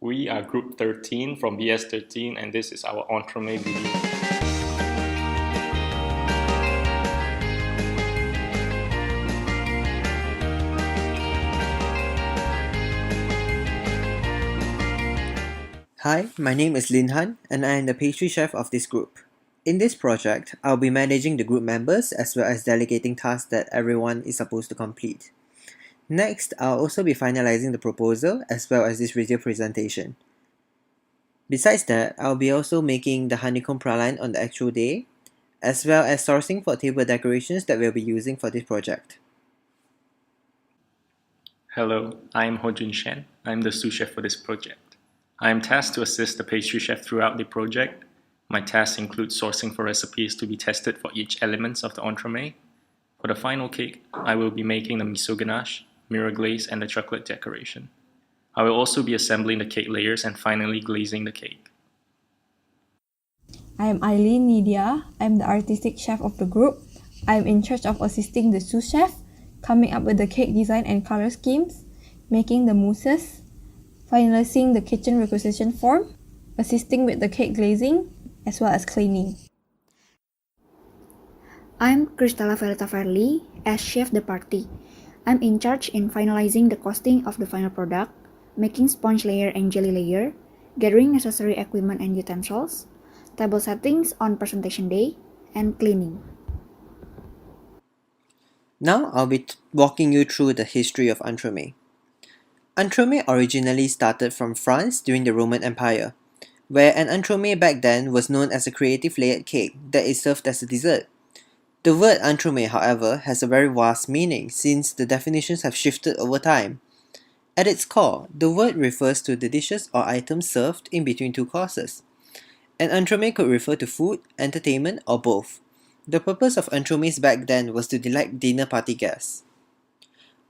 We are group 13 from BS13 and this is our Entremet video. Hi, my name is Lin Han and I am the pastry chef of this group. In this project, I'll be managing the group members as well as delegating tasks that everyone is supposed to complete. Next, I'll also be finalizing the proposal as well as this video presentation. Besides that, I'll be also making the honeycomb praline on the actual day, as well as sourcing for table decorations that we'll be using for this project. Hello, I'm Ho Jun Shen. I'm the sous chef for this project. I am tasked to assist the pastry chef throughout the project. My tasks include sourcing for recipes to be tested for each element of the entremet. For the final cake, I will be making the miso ganache, mirror glaze, and the chocolate decoration. I will also be assembling the cake layers and finally glazing the cake. I am Eileen Nidia. I am the artistic chef of the group. I am in charge of assisting the sous chef, coming up with the cake design and color schemes, making the mousses, finalizing the kitchen requisition form, assisting with the cake glazing, as well as cleaning. I'm Kristala Velita Verli as chef de partie. I'm in charge in finalizing the costing of the final product, making sponge layer and jelly layer, gathering necessary equipment and utensils, table settings on presentation day, and cleaning. Now I'll be walking you through the history of Entremet. Entremet originally started from France during the Roman Empire, where an entremet back then was known as a creative layered cake that is served as a dessert. The word entremet, however, has a very vast meaning since the definitions have shifted over time. At its core, the word refers to the dishes or items served in between two courses. An entremet could refer to food, entertainment, or both. The purpose of entremets back then was to delight dinner party guests.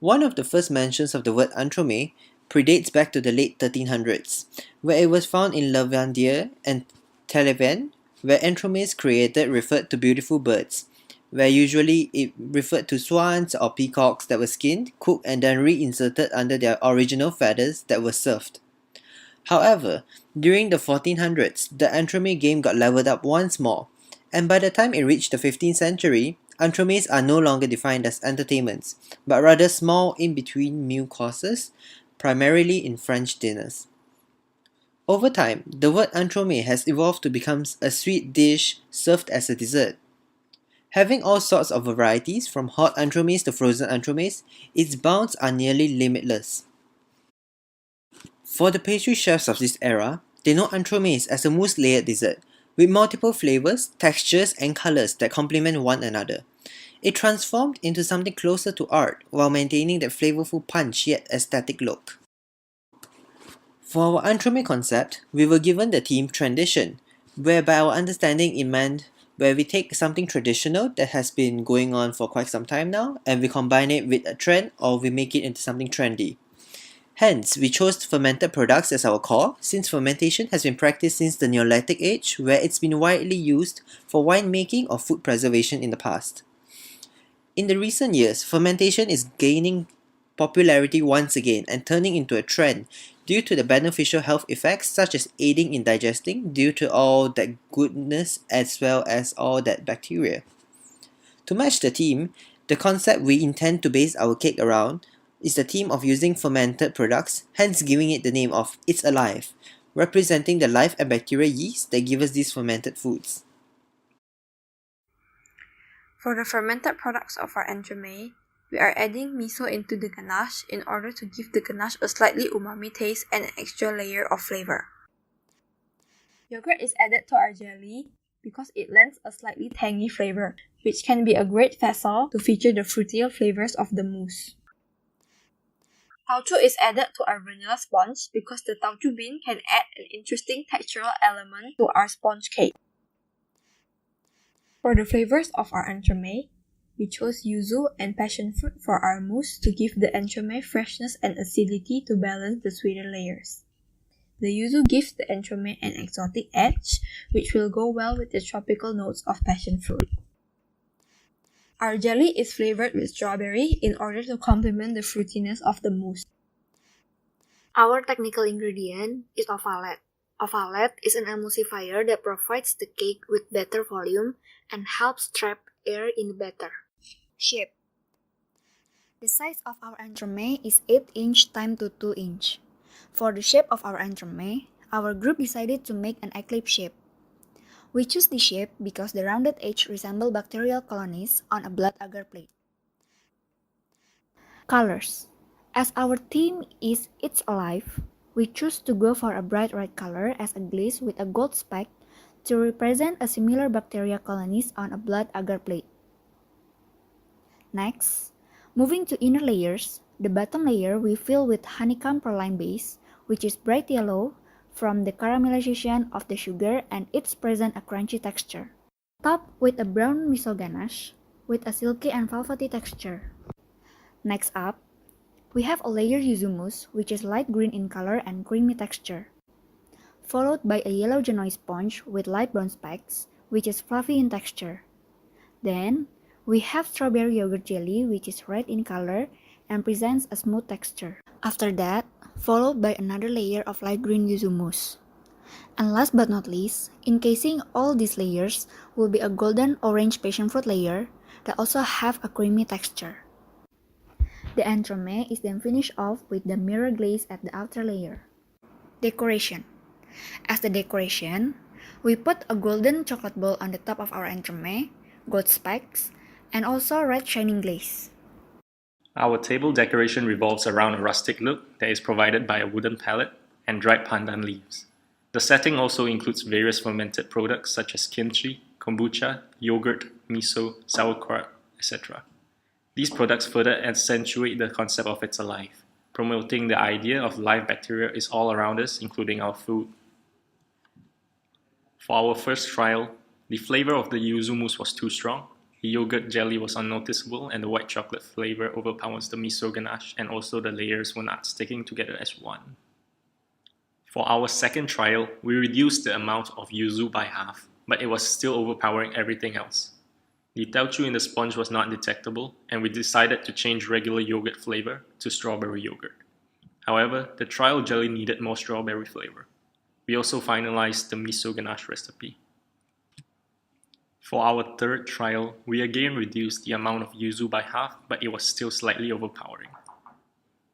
One of the first mentions of the word entremet predates back to the late 1300s, where it was found in Lavandière and Televen, where entremets created referred to beautiful birds, where usually it referred to swans or peacocks that were skinned, cooked and then reinserted under their original feathers that were served. However, during the 1400s, the entremet game got leveled up once more, and by the time it reached the 15th century, entremets are no longer defined as entertainments, but rather small in-between meal courses, primarily in French dinners. Over time, the word entremet has evolved to become a sweet dish served as a dessert. Having all sorts of varieties, from hot entremets to frozen entremets, its bounds are nearly limitless. For the pastry chefs of this era, they know entremets as a mousse-layered dessert, with multiple flavors, textures, and colors that complement one another. It transformed into something closer to art while maintaining that flavorful punch yet aesthetic look. For our entremet concept, we were given the theme Tradition, whereby our understanding it meant where we take something traditional that has been going on for quite some time now and we combine it with a trend or we make it into something trendy. Hence, we chose fermented products as our core since fermentation has been practiced since the Neolithic age where it's been widely used for winemaking or food preservation in the past. In the recent years, fermentation is gaining popularity once again and turning into a trend due to the beneficial health effects such as aiding in digesting due to all that goodness as well as all that bacteria. To match the theme, the concept we intend to base our cake around is the theme of using fermented products, hence giving it the name of It's Alive, representing the life and bacteria yeast that give us these fermented foods. For the fermented products of our entremet, we are adding miso into the ganache in order to give the ganache a slightly umami taste and an extra layer of flavor. Yogurt is added to our jelly because it lends a slightly tangy flavor, which can be a great facet to feature the fruitier flavors of the mousse. Tauchu is added to our vanilla sponge because the tauchu bean can add an interesting textural element to our sponge cake. For the flavors of our entremet, we chose yuzu and passion fruit for our mousse to give the entremet freshness and acidity to balance the sweeter layers. The yuzu gives the entremet an exotic edge, which will go well with the tropical notes of passion fruit. Our jelly is flavored with strawberry in order to complement the fruitiness of the mousse. Our technical ingredient is ovalate. Ovalate is an emulsifier that provides the cake with better volume and helps trap air in the batter. Shape. The size of our entremet is 8 inch x 2 inch. For the shape of our entremet, our group decided to make an eclipse shape. We choose this shape because the rounded edge resemble bacterial colonies on a blood agar plate. Colors. As our theme is It's Alive, we choose to go for a bright red color as a glaze with a gold speck to represent a similar bacteria colonies on a blood agar plate. Next, moving to inner layers, the bottom layer we fill with honeycomb praline base, which is bright yellow from the caramelization of the sugar and it's present a crunchy texture. Top with a brown miso ganache with a silky and velvety texture. Next up, we have a layer yuzu mousse, which is light green in color and creamy texture, followed by a yellow genoise sponge with light brown specks, which is fluffy in texture. Then, we have strawberry yogurt jelly, which is red in color and presents a smooth texture. After that, followed by another layer of light green yuzu mousse. And last but not least, encasing all these layers will be a golden orange passion fruit layer that also have a creamy texture. The entremet is then finished off with the mirror glaze at the outer layer. Decoration. As the decoration, we put a golden chocolate ball on the top of our entremet, gold specks, and also red shining glaze. Our table decoration revolves around a rustic look that is provided by a wooden pallet and dried pandan leaves. The setting also includes various fermented products such as kimchi, kombucha, yogurt, miso, sauerkraut, etc. These products further accentuate the concept of It's Alive, promoting the idea of live bacteria is all around us, including our food. For our first trial, the flavor of the yuzu mousse was too strong, the yogurt jelly was unnoticeable, and the white chocolate flavor overpowers the miso ganache, and also the layers were not sticking together as one. For our second trial, we reduced the amount of yuzu by half, but it was still overpowering everything else. The teochew in the sponge was not detectable, and we decided to change regular yogurt flavor to strawberry yogurt. However, the trial jelly needed more strawberry flavor. We also finalized the miso ganache recipe. For our third trial, we again reduced the amount of yuzu by half, but it was still slightly overpowering.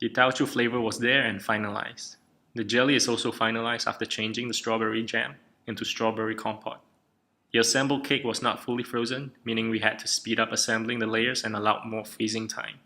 The teochew flavor was there and finalized. The jelly is also finalized after changing the strawberry jam into strawberry compote. The assembled cake was not fully frozen, meaning we had to speed up assembling the layers and allow more freezing time.